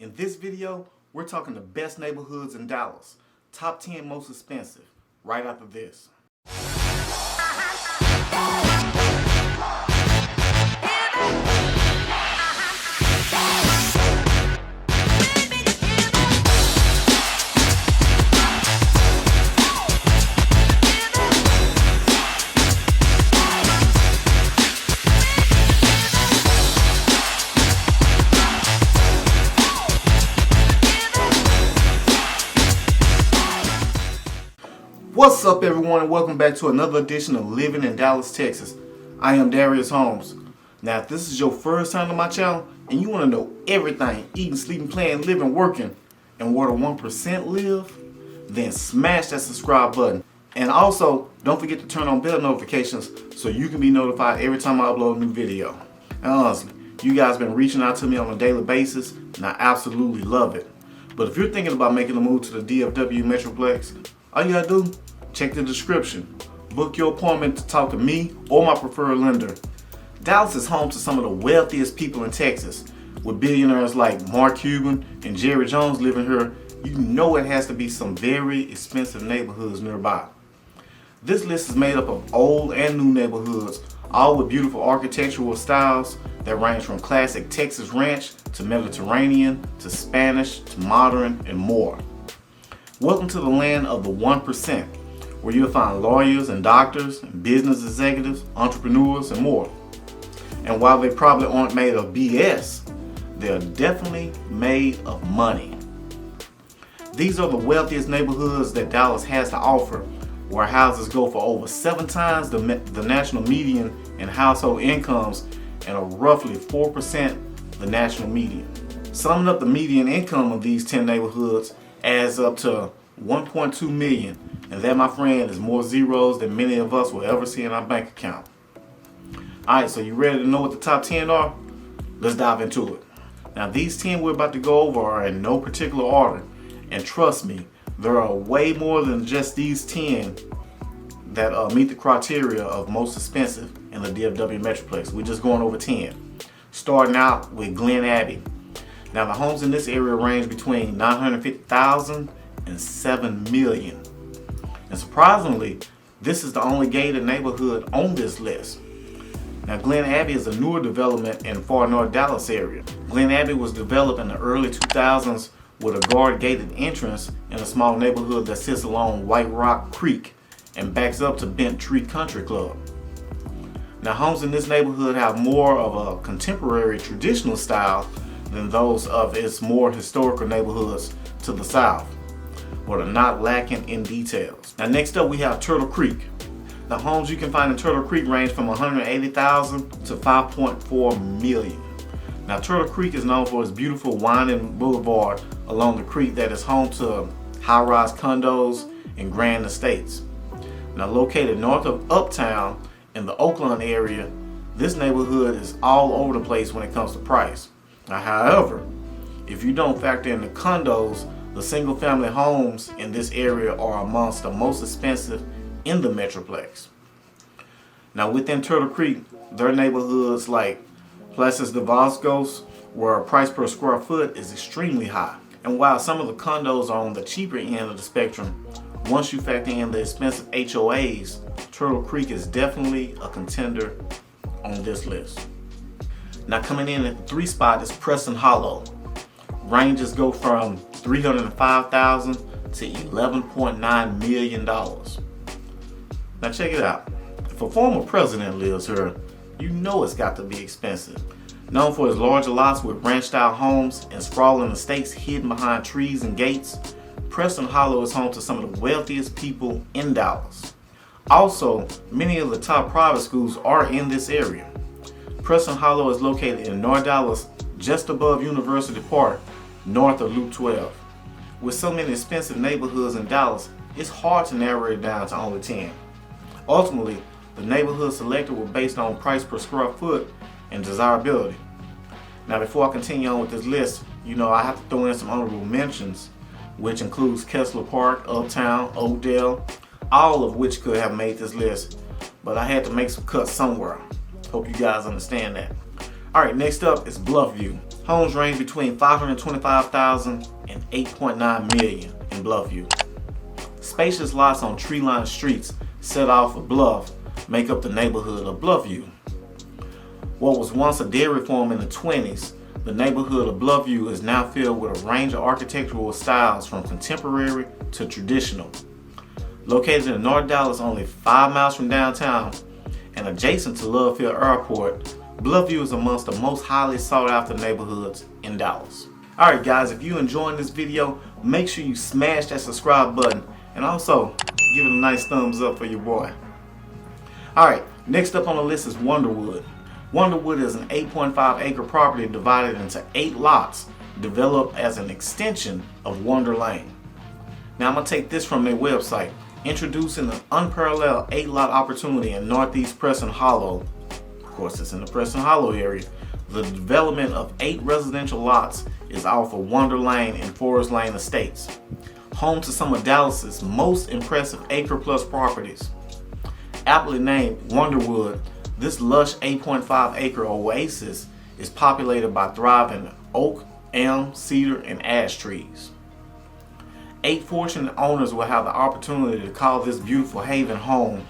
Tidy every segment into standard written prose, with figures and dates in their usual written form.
In this video, we're talking the best neighborhoods in Dallas. Top 10 most expensive. Right after this. What's up, everyone, and welcome back to another edition of Living in Dallas, Texas. I am Darius Holmes. Now, if this is your first time to my channel and you want to know everything, eating, sleeping, playing, living, working, and where the 1% live, then smash that subscribe button. And also, don't forget to turn on bell notifications so you can be notified every time I upload a new video. And honestly, you guys been reaching out to me on a daily basis, and I absolutely love it. But if you're thinking about making a move to the DFW Metroplex, all you gotta do, check the description. Book your appointment to talk to me or my preferred lender. Dallas is home to some of the wealthiest people in Texas. With billionaires like Mark Cuban and Jerry Jones living here, you know it has to be some very expensive neighborhoods nearby. This list is made up of old and new neighborhoods, all with beautiful architectural styles that range from classic Texas ranch to Mediterranean to Spanish to modern and more. Welcome to the land of the 1%, where you'll find lawyers and doctors, and business executives, entrepreneurs, and more. And while they probably aren't made of BS, they're definitely made of money. These are the wealthiest neighborhoods that Dallas has to offer, where houses go for over 7 times the national median in household incomes and are roughly 4% the national median. Summing up the median income of these 10 neighborhoods adds up to 1.2 million, and that, my friend, is more zeros than many of us will ever see in our bank account. Alright, so you ready to know what the top 10 are? Let's dive into it. Now, these 10 we're about to go over are in no particular order, and trust me, there are way more than just these 10 that meet the criteria of most expensive in the DFW Metroplex. We're just going over 10. Starting out with Glen Abbey. Now, the homes in this area range between $950,000 and $7 million. And surprisingly, this is the only gated neighborhood on this list. Now, Glen Abbey is a newer development in far north Dallas area. Glen Abbey was developed in the early 2000s with a guard-gated entrance in a small neighborhood that sits along White Rock Creek and backs up to Bent Tree Country Club. Now, homes in this neighborhood have more of a contemporary traditional style than those of its more historical neighborhoods to the south, but are not lacking in details. Now, next up we have Turtle Creek. The homes you can find in Turtle Creek range from $180,000 to $5.4 million. Now, Turtle Creek is known for its beautiful winding boulevard along the creek that is home to high-rise condos and grand estates. Now, located north of Uptown in the Oakland area, this neighborhood is all over the place when it comes to price. Now, however, if you don't factor in the condos, the single-family homes in this area are amongst the most expensive in the Metroplex. Now, within Turtle Creek, there are neighborhoods like Places de Vascos, where price per square foot is extremely high. And while some of the condos are on the cheaper end of the spectrum, once you factor in the expensive HOAs, Turtle Creek is definitely a contender on this list. Now, coming in at the 3 spot is Preston Hollow. Ranges go from $305,000 to $11.9 million. Now, check it out. If a former president lives here, you know it's got to be expensive. Known for its larger lots with ranch-style homes and sprawling estates hidden behind trees and gates, Preston Hollow is home to some of the wealthiest people in Dallas. Also, many of the top private schools are in this area. Preston Hollow is located in North Dallas, just above University Park, north of Loop 12. With so many expensive neighborhoods in Dallas, it's hard to narrow it down to only 10. Ultimately, the neighborhoods selected were based on price per square foot and desirability. Now, before I continue on with this list, you know I have to throw in some honorable mentions, which includes Kessler Park, Uptown, Oakdale, all of which could have made this list, but I had to make some cuts somewhere. Hope you guys understand that. Alright, next up is Bluff View, Homes range between $525,000 and $8.9 million in Bluff View. Spacious lots on tree-lined streets set off a bluff make up the neighborhood of Bluff View. What was once a dairy farm in the 20s, the neighborhood of Bluff View is now filled with a range of architectural styles from contemporary to traditional. Located in North Dallas, only 5 miles from downtown and adjacent to Love Field Airport, Bluff View is amongst the most highly sought after neighborhoods in Dallas. Alright guys, if you're enjoying this video, make sure you smash that subscribe button and also give it a nice thumbs up for your boy. Alright, next up on the list is Wonderwood. Wonderwood is an 8.5 acre property divided into 8 lots developed as an extension of Wonder Lane. Now I'm going to take this from their website, introducing an unparalleled 8-lot opportunity in northeast Preston Hollow. Of course, it's in the Preston Hollow area. The development of 8 residential lots is off of Wonder Lane and Forest Lane estates, home to some of Dallas's most impressive acre-plus properties. Aptly named Wonderwood, this lush 8.5 acre oasis is populated by thriving oak, elm, cedar, and ash trees. 8 fortunate owners will have the opportunity to call this beautiful haven home,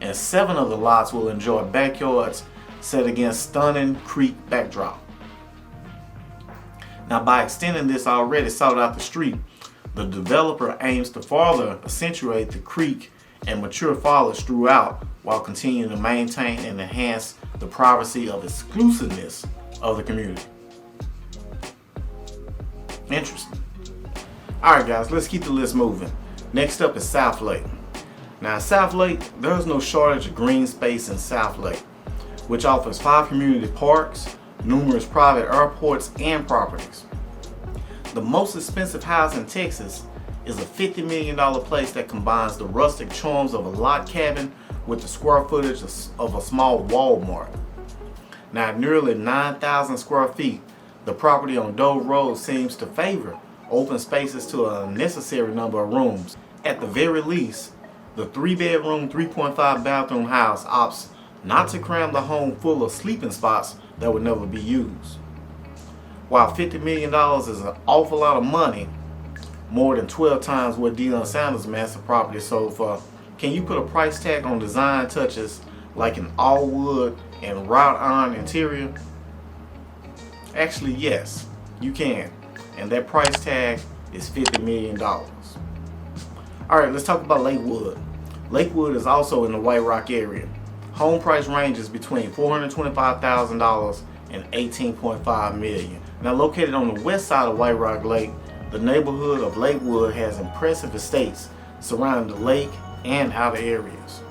and 7 of the lots will enjoy backyards set against stunning creek backdrop. Now, by extending this already sought after street, the developer aims to further accentuate the creek and mature foliage throughout while continuing to maintain and enhance the privacy of exclusiveness of the community. Interesting. Alright guys, let's keep the list moving. Next up is Southlake. Now in Southlake, there's no shortage of green space in Southlake, which offers 5 community parks, numerous private airports, and properties. The most expensive house in Texas is a $50 million place that combines the rustic charms of a log cabin with the square footage of a small Walmart. Now at nearly 9,000 square feet, the property on Dove Road seems to favor open spaces to a necessary number of rooms. At the very least, the 3-bedroom, 3.5 bathroom house opts not to cram the home full of sleeping spots that would never be used. While $50 million is an awful lot of money, more than 12 times what Deion Sanders' massive property sold for, can you put a price tag on design touches like an all wood and wrought iron interior? Actually, yes, you can. And that price tag is $50 million. Alright, let's talk about Lakewood. Lakewood is also in the White Rock area. Home price ranges between $425,000 and $18.5 million. Now located on the west side of White Rock Lake, the neighborhood of Lakewood has impressive estates surrounding the lake and outer areas.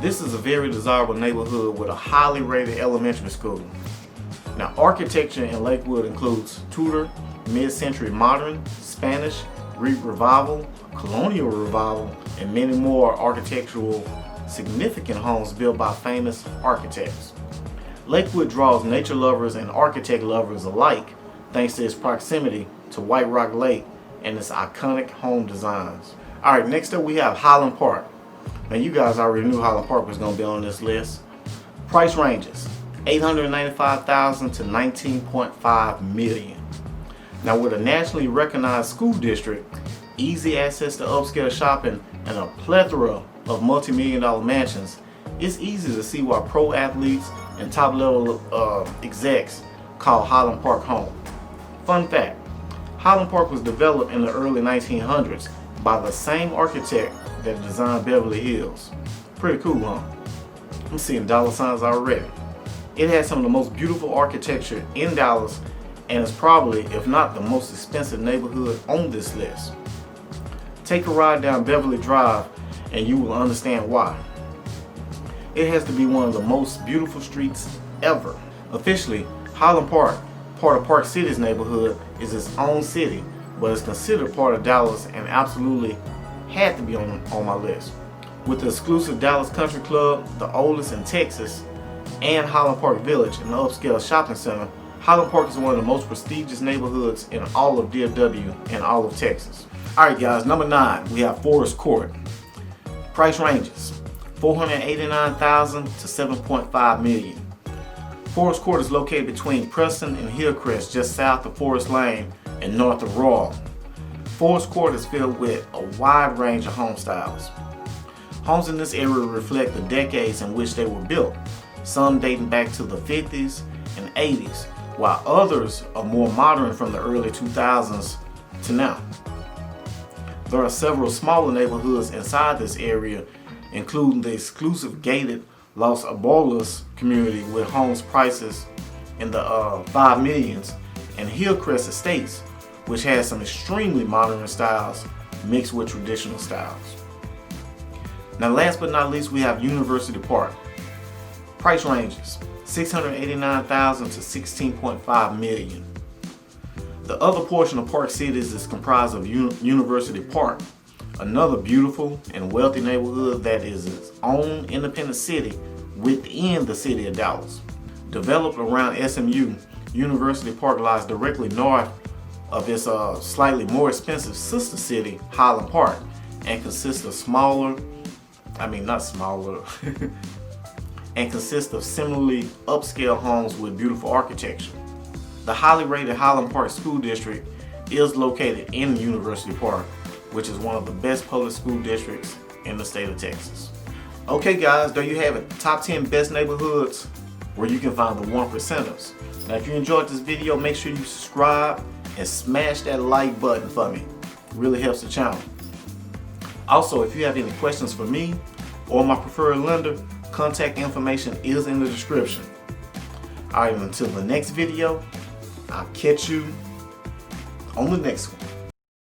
This is a very desirable neighborhood with a highly rated elementary school. Now architecture in Lakewood includes Tudor, mid-century modern, Spanish, Greek revival, colonial revival, and many more architectural significant homes built by famous architects. Lakewood draws nature lovers and architect lovers alike thanks to its proximity to White Rock Lake and its iconic home designs. Alright, next up we have Highland Park. Now you guys already knew Highland Park was going to be on this list. Price ranges $895,000 to $19.5 million. Now with a nationally recognized school district, easy access to upscale shopping, and a plethora of multi-million-dollar mansions, it's easy to see why pro athletes and top-level execs call Highland Park home. Fun fact, Highland Park was developed in the early 1900s by the same architect that designed Beverly Hills. Pretty cool, huh? I'm seeing dollar signs already. It has some of the most beautiful architecture in Dallas and is probably, if not the most expensive neighborhood on this list. Take a ride down Beverly Drive and you will understand why. It has to be one of the most beautiful streets ever. Officially, Highland Park, part of Park City's neighborhood, is its own city, but it's considered part of Dallas and absolutely had to be on my list. With the exclusive Dallas Country Club, the oldest in Texas, and Highland Park Village, an upscale shopping center, Highland Park is one of the most prestigious neighborhoods in all of DFW and all of Texas. Alright guys, number 9, we have Forest Court. Price ranges $489,000 to $7.5 million. Forest Court is located between Preston and Hillcrest, just south of Forest Lane and north of Royal. Forest Court is filled with a wide range of home styles. Homes in this area reflect the decades in which they were built, some dating back to the 50s and 80s, while others are more modern from the early 2000s to now. There are several smaller neighborhoods inside this area, including the exclusive gated Los Abuelos community with homes prices in the 5 millions, and Hillcrest Estates, which has some extremely modern styles mixed with traditional styles. Now last but not least, we have University Park. Price ranges $689,000 to $16.5 million. The other portion of Park Cities is comprised of University Park, another beautiful and wealthy neighborhood that is its own independent city within the city of Dallas. Developed around SMU, University Park lies directly north of its slightly more expensive sister city, Highland Park, and consists of and consists of similarly upscale homes with beautiful architecture. The highly rated Highland Park School District is located in University Park, which is one of the best public school districts in the state of Texas. Okay guys, there you have it, top 10 best neighborhoods where you can find the 1%ers. Now if you enjoyed this video, make sure you subscribe and smash that like button for me. It really helps the channel. Also, if you have any questions for me or my preferred lender, contact information is in the description. Alright, until the next video, I'll catch you on the next one.